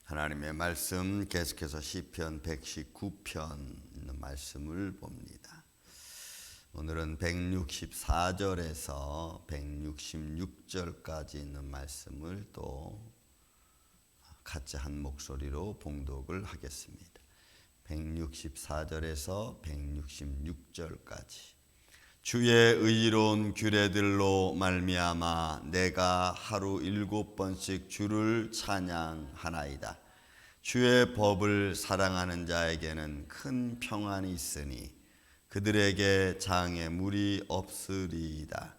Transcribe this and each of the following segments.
하나님의 말씀 계속해서 시편 119편 있는 말씀을 봅니다. 오늘은 164절에서 166절까지 있는 말씀을 또 같이 한 목소리로 봉독을 하겠습니다. 164절에서 166절까지. 주의 의로운 규례들로 말미암아 내가 하루 7번씩 주를 찬양하나이다. 주의 법을 사랑하는 자에게는 큰 평안이 있으니 그들에게 장애물이 없으리이다.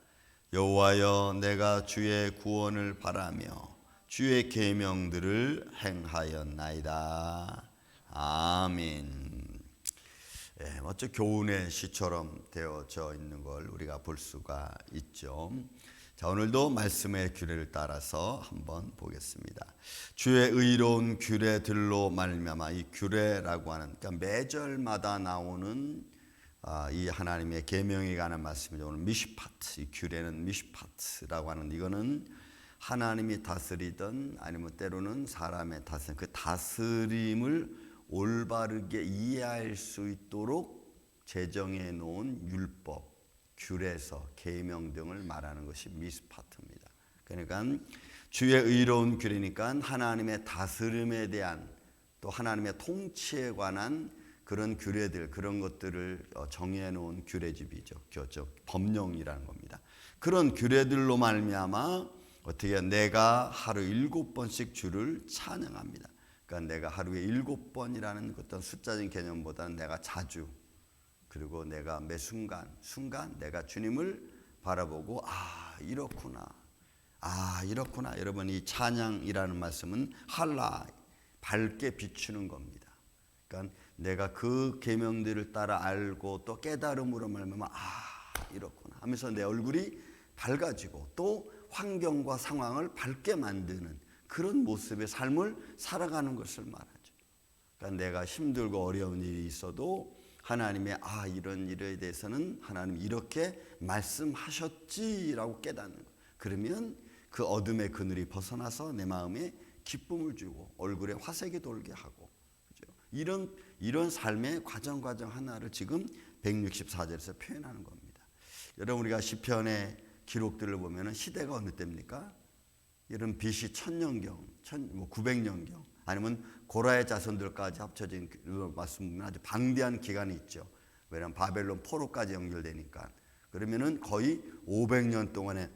여호와여, 내가 주의 구원을 바라며 주의 계명들을 행하였나이다. 아멘. 어째 교훈의 시처럼 되어져 있는 걸 우리가 볼 수가 있죠. 자, 오늘도 말씀의 규례를 따라서 한번 보겠습니다. 주의 의로운 규례들로 말미암아, 이 규례라고 하는, 그러니까 매절마다 나오는 이 하나님의 계명에 관한 말씀이죠. 오늘 미시파트, 이 규례는 미시파트라고 하는, 이거는 하나님이 다스리던 아니면 때로는 사람의 다스림, 그 다스림을 올바르게 이해할 수 있도록 제정해 놓은 율법, 규례서, 계명 등을 말하는 것이 미스파트입니다. 그러니까 주의 의로운 규례니까 하나님의 다스림에 대한, 또 하나님의 통치에 관한 그런 규례들, 그런 것들을 정해 놓은 규례집이죠. 법령이라는 겁니다. 그런 규례들로 말미암아 어떻게 내가 하루 7번씩 주를 찬양합니다. 그러니까 내가 하루에 7번이라는 어떤 숫자적인 개념보다는 내가 자주, 그리고 내가 매 순간 내가 주님을 바라보고 이렇구나, 이렇구나. 여러분, 이 찬양이라는 말씀은 할라, 밝게 비추는 겁니다. 그러니까 내가 그 계명들을 따라 알고 또 깨달음으로 말미암아 이렇구나 하면서 내 얼굴이 밝아지고 또 환경과 상황을 밝게 만드는 그런 모습의 삶을 살아가는 것을 말하죠. 그러니까 내가 힘들고 어려운 일이 있어도 하나님의 이런 일에 대해서는 하나님 이렇게 말씀하셨지라고 깨닫는 것. 그러면 그 어둠의 그늘이 벗어나서 내 마음에 기쁨을 주고 얼굴에 화색이 돌게 하고, 그렇죠? 이런 삶의 과정 하나를 지금 164절에서 표현하는 겁니다. 여러분, 우리가 시편의 기록들을 보면은 시대가 어느 때입니까? 이런 BC 1000년경, 900년경, 아니면 고라의 자손들까지 합쳐진 말씀은 아주 방대한 기간이 있죠. 왜냐하면 바벨론 포로까지 연결되니까. 그러면은 거의 500년 동안의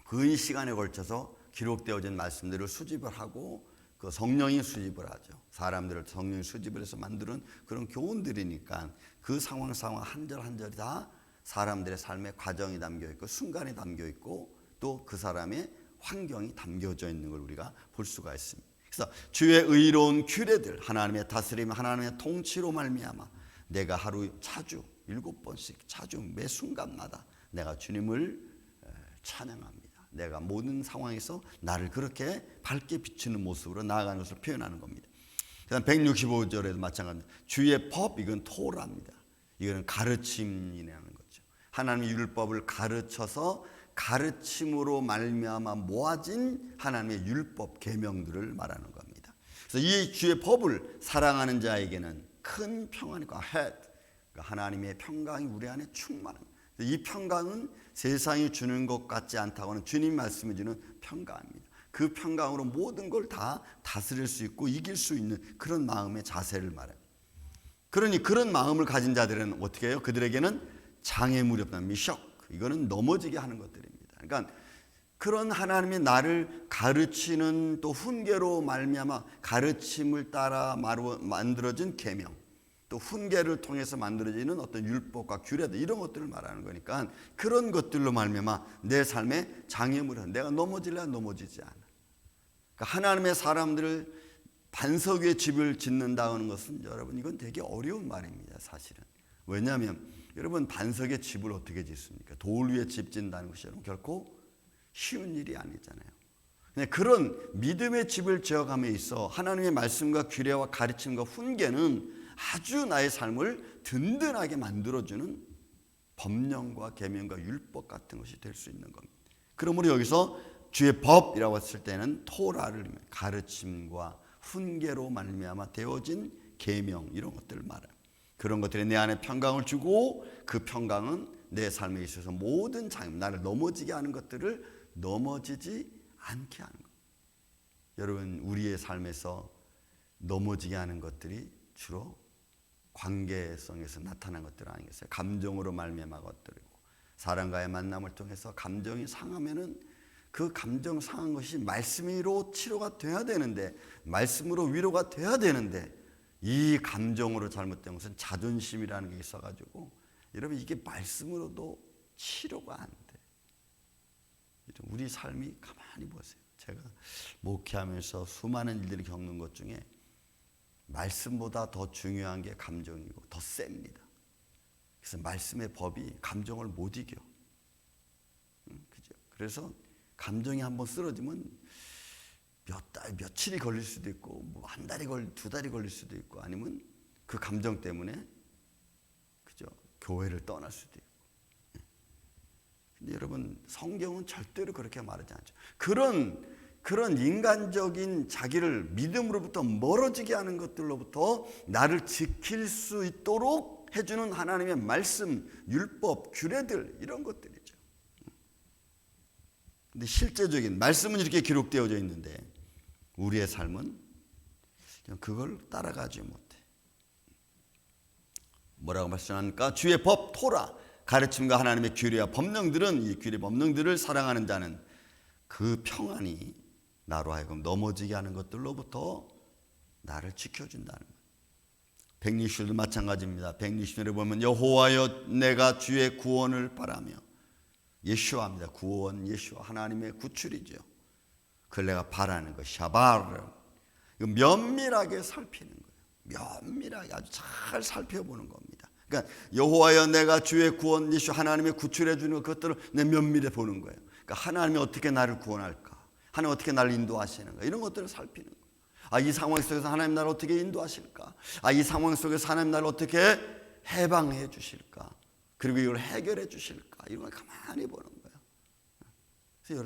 그 시간에 걸쳐서 기록되어진 말씀들을 수집을 하고 그 성령이 수집을 하죠. 사람들을 성령이 수집을 해서 만드는 그런 교훈들이니까 그 상황 한 절 한 절이 다 사람들의 삶의 과정이 담겨 있고 순간이 담겨 있고 또 그 사람의 환경이 담겨져 있는 걸 우리가 볼 수가 있습니다. 그래서 주의 의로운 규례들, 하나님의 다스림, 하나님의 통치로 말미암아 내가 하루 자주 7번씩 자주 매 순간마다 내가 주님을 찬양합니다. 내가 모든 상황에서 나를 그렇게 밝게 비추는 모습으로 나아가는 것을 표현하는 겁니다. 그다음 165절에도 마찬가지입니다. 주의 법, 이건 토라입니다. 이거는 가르침이라는 거죠. 하나님의 율법을 가르쳐서 가르침으로 말미암아 모아진 하나님의 율법 계명들을 말하는 겁니다. 그래서 이 주의 법을 사랑하는 자에게는 큰 평안이 있고 그러니까 하나님의 평강이 우리 안에 충만한, 이 평강은 세상이 주는 것 같지 않다고는 주님 말씀해 주는 평강입니다. 그 평강으로 모든 걸 다 다스릴 수 있고 이길 수 있는 그런 마음의 자세를 말해요. 그러니 그런 마음을 가진 자들은 어떻게 해요? 그들에게는 장애물이 없다. 미셔크, 이거는 넘어지게 하는 것들입니다. 그러니까 그런 하나님이 나를 가르치는 또 훈계로 말미암아 가르침을 따라 만들어진 계명, 또 훈계를 통해서 만들어지는 어떤 율법과 규례들, 이런 것들을 말하는 거니까 그런 것들로 말미암아 내 삶에 장애물은 내가 넘어질래 넘어지지 않아. 그러니까 하나님의 사람들을 반석 위에 집을 짓는다는 것은 여러분, 이건 되게 어려운 말입니다. 사실은. 왜냐하면 여러분, 반석에 집을 어떻게 짓습니까? 돌 위에 집 짓는다는 것이 여러분 결코 쉬운 일이 아니잖아요. 그런 믿음의 집을 지어감에 있어 하나님의 말씀과 규례와 가르침과 훈계는 아주 나의 삶을 든든하게 만들어주는 법령과 계명과 율법 같은 것이 될 수 있는 겁니다. 그러므로 여기서 주의 법이라고 했을 때는 토라를 가르침과 훈계로 말미암아 되어진 계명 이런 것들을 말해요. 그런 것들이 내 안에 평강을 주고 그 평강은 내 삶에 있어서 모든 장애, 나를 넘어지게 하는 것들을 넘어지지 않게 하는 것. 여러분, 우리의 삶에서 넘어지게 하는 것들이 주로 관계성에서 나타난 것들 아니겠어요? 감정으로 말미암아 것들이고, 사람과의 만남을 통해서 감정이 상하면은 그 감정 상한 것이 말씀으로 치료가 돼야 되는데, 말씀으로 위로가 돼야 되는데, 이 감정으로 잘못된 것은 자존심이라는 게 있어가지고, 여러분 이게 말씀으로도 치료가 안 돼. 우리 삶이 가만히 보세요. 제가 목회하면서 수많은 일들을 겪는 것 중에 말씀보다 더 중요한 게 감정이고 더 셉니다. 그래서 말씀의 법이 감정을 못 이겨. 그죠? 그래서 감정이 한번 쓰러지면 몇 달, 며칠이 걸릴 수도 있고, 뭐 한 달이 두 달이 걸릴 수도 있고, 아니면 그 감정 때문에 그죠? 교회를 떠날 수도 있고. 근데 여러분, 성경은 절대로 그렇게 말하지 않죠. 그런 인간적인 자기를 믿음으로부터 멀어지게 하는 것들로부터 나를 지킬 수 있도록 해주는 하나님의 말씀, 율법, 규례들 이런 것들이죠. 근데 실제적인 말씀은 이렇게 기록되어져 있는데 우리의 삶은 그걸 따라가지 못해. 뭐라고 말씀하니까 주의 법, 토라, 가르침과 하나님의 규례와 법령들은, 이 규례 법령들을 사랑하는 자는 그 평안이 나로 하여금 넘어지게 하는 것들로부터 나를 지켜준다는 거예요. 백리슈도 마찬가지입니다. 백리슈에 보면 여호와여 내가 주의 구원을 바라며, 예수와입니다. 구원, 예수와 하나님의 구출이죠. 그걸 내가 바라는 거, 샤바르. 이거 면밀하게 살피는 거예요. 면밀하게 아주 잘 살펴보는 겁니다. 그러니까 여호와여 내가 주의 구원, 예수 하나님의 구출해 주는 그것들을 내 면밀히 보는 거예요. 그러니까 하나님이 어떻게 나를 구원할까? 하나님 어떻게 나를 인도하시는가? 이런 것들을 살피는 거예요. 아, 이 상황 속에서 하나님 나를 어떻게 인도하실까? 아, 이 상황 속에서 하나님 나를 어떻게 해방해 주실까? 그리고 이걸 해결해 주실까? 이런 걸 가만히 보는 거예요. 그래서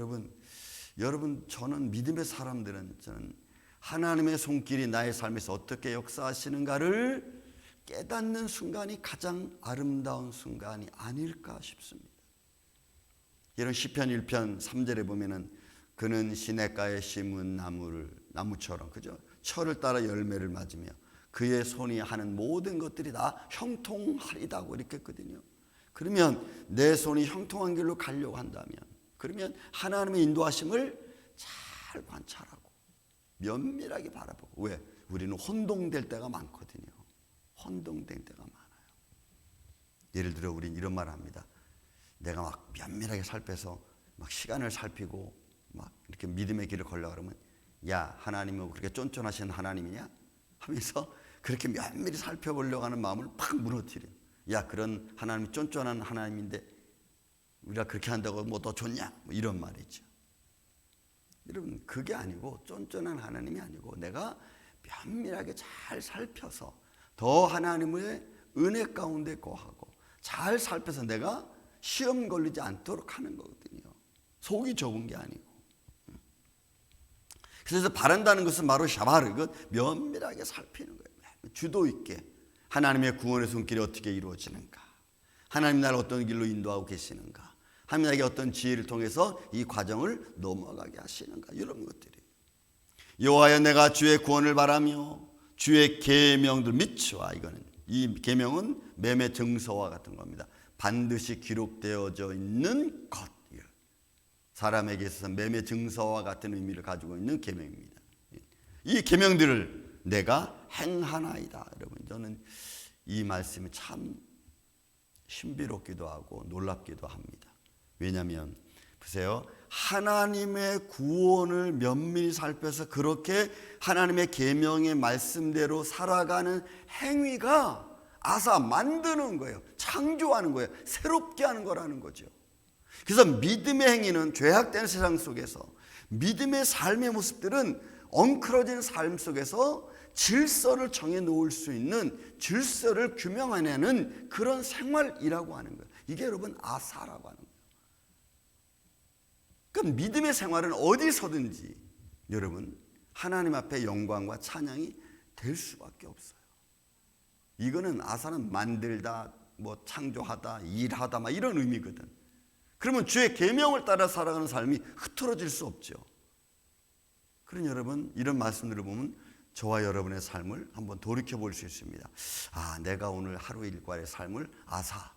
여러분 저는 믿음의 사람들은 저는 하나님의 손길이 나의 삶에서 어떻게 역사하시는가를 깨닫는 순간이 가장 아름다운 순간이 아닐까 싶습니다. 이런 시편 1편 3절에 보면은 그는 시냇가에 심은 나무처럼, 그죠? 철을 따라 열매를 맞으며 그의 손이 하는 모든 것들이 다 형통하리다고 이렇게 했거든요. 그러면 내 손이 형통한 길로 가려고 한다면, 그러면 하나님의 인도하심을 잘 관찰하고 면밀하게 바라보고. 왜? 우리는 혼동될 때가 많거든요. 혼동될 때가 많아요. 예를 들어 우리는 이런 말을 합니다. 내가 막 면밀하게 살펴서 막 시간을 살피고 막 이렇게 믿음의 길을 걸려고 그러면, 야, 하나님은 그렇게 쫀쫀하신 하나님이냐? 하면서 그렇게 면밀히 살펴보려고 하는 마음을 팍 무너뜨려. 야, 그런 하나님이 쫀쫀한 하나님인데 우리가 그렇게 한다고 뭐 더 좋냐? 뭐 이런 말이죠. 여러분, 그게 아니고, 쫀쫀한 하나님이 아니고 내가 면밀하게 잘 살펴서 더 하나님의 은혜 가운데 거하고 잘 살펴서 내가 시험 걸리지 않도록 하는 거거든요. 속이 좁은 게 아니고. 그래서 바란다는 것은 바로 샤바르, 이건 면밀하게 살피는 거예요. 주도 있게 하나님의 구원의 손길이 어떻게 이루어지는가, 하나님 나를 어떤 길로 인도하고 계시는가, 하나님에게 어떤 지혜를 통해서 이 과정을 넘어가게 하시는가, 이런 것들이. 여호와여 내가 주의 구원을 바라며 주의 계명들 미츠와, 이거는 이 계명은 매매 증서와 같은 겁니다. 반드시 기록되어져 있는 것. 사람에게 있어서 매매 증서와 같은 의미를 가지고 있는 계명입니다. 이 계명들을 내가 행하나이다. 여러분, 저는 이 말씀이 참 신비롭기도 하고 놀랍기도 합니다. 왜냐하면 보세요, 하나님의 구원을 면밀히 살펴서 그렇게 하나님의 계명의 말씀대로 살아가는 행위가 아사 만드는 거예요. 창조하는 거예요. 새롭게 하는 거라는 거죠. 그래서 믿음의 행위는 죄악된 세상 속에서, 믿음의 삶의 모습들은 엉클어진 삶 속에서 질서를 정해 놓을 수 있는, 질서를 규명해내는 그런 생활이라고 하는 거예요. 이게 여러분 아사라고 하는 거예요. 그럼 믿음의 생활은 어디서든지 여러분 하나님 앞에 영광과 찬양이 될 수밖에 없어요. 이거는 아사는 만들다, 뭐 창조하다, 일하다 막 이런 의미거든. 그러면 주의 계명을 따라 살아가는 삶이 흐트러질 수 없죠. 그런 여러분 이런 말씀들을 보면 저와 여러분의 삶을 한번 돌이켜 볼 수 있습니다. 아, 내가 오늘 하루 일과의 삶을 아사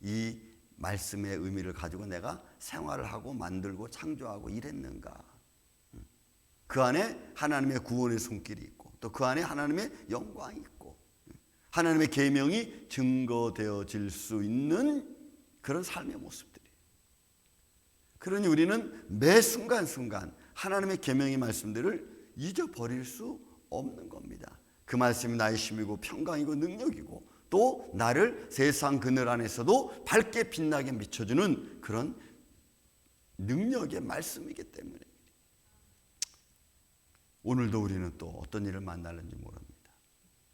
이 말씀의 의미를 가지고 내가 생활을 하고 만들고 창조하고 일했는가. 그 안에 하나님의 구원의 손길이 있고 또 그 안에 하나님의 영광이 있고 하나님의 계명이 증거되어질 수 있는 그런 삶의 모습들이에요. 그러니 우리는 매 순간순간 하나님의 계명의 말씀들을 잊어버릴 수 없는 겁니다. 그 말씀이 나의 힘이고 평강이고 능력이고 또 나를 세상 그늘 안에서도 밝게 빛나게 비춰주는 그런 능력의 말씀이기 때문에 오늘도 우리는 또 어떤 일을 만날는지 모릅니다.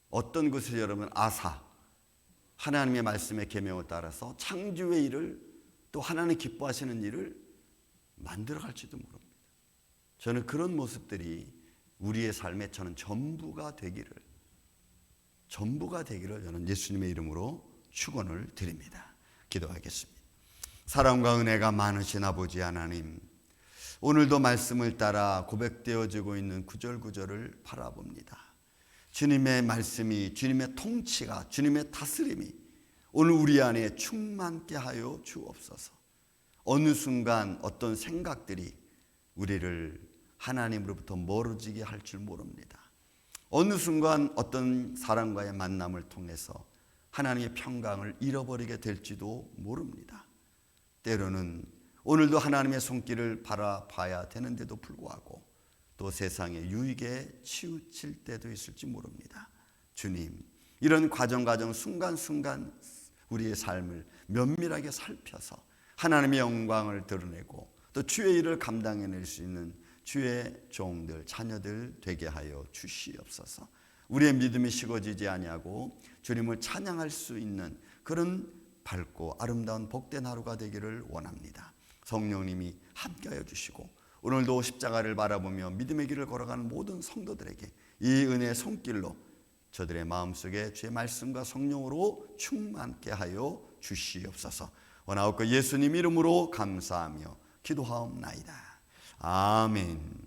어떤 곳에서 여러분 아사 하나님의 말씀의 계명을 따라서 창조의 일을 또 하나님 기뻐하시는 일을 만들어갈지도 모릅니다. 저는 그런 모습들이 우리의 삶의 저는 전부가 되기를 저는 예수님의 이름으로 축원을 드립니다. 기도하겠습니다. 사랑과 은혜가 많으신 아버지 하나님, 오늘도 말씀을 따라 고백되어지고 있는 구절구절을 바라봅니다. 주님의 말씀이, 주님의 통치가, 주님의 다스림이 오늘 우리 안에 충만케 하여 주옵소서. 어느 순간 어떤 생각들이 우리를 하나님으로부터 멀어지게 할 줄 모릅니다. 어느 순간 어떤 사람과의 만남을 통해서 하나님의 평강을 잃어버리게 될지도 모릅니다. 때로는 오늘도 하나님의 손길을 바라봐야 되는데도 불구하고 또 세상의 유익에 치우칠 때도 있을지 모릅니다. 주님, 이런 과정 순간순간 우리의 삶을 면밀하게 살펴서 하나님의 영광을 드러내고 또 주의 일을 감당해낼 수 있는 주의 종들, 자녀들 되게 하여 주시옵소서. 우리의 믿음이 식어지지 아니하고 주님을 찬양할 수 있는 그런 밝고 아름다운 복된 하루가 되기를 원합니다. 성령님이 함께하여 주시고 오늘도 십자가를 바라보며 믿음의 길을 걸어가는 모든 성도들에게 이 은혜의 손길로 저들의 마음속에 주의 말씀과 성령으로 충만케 하여 주시옵소서. 원하옵고 예수님 이름으로 감사하며 기도하옵나이다. 아멘.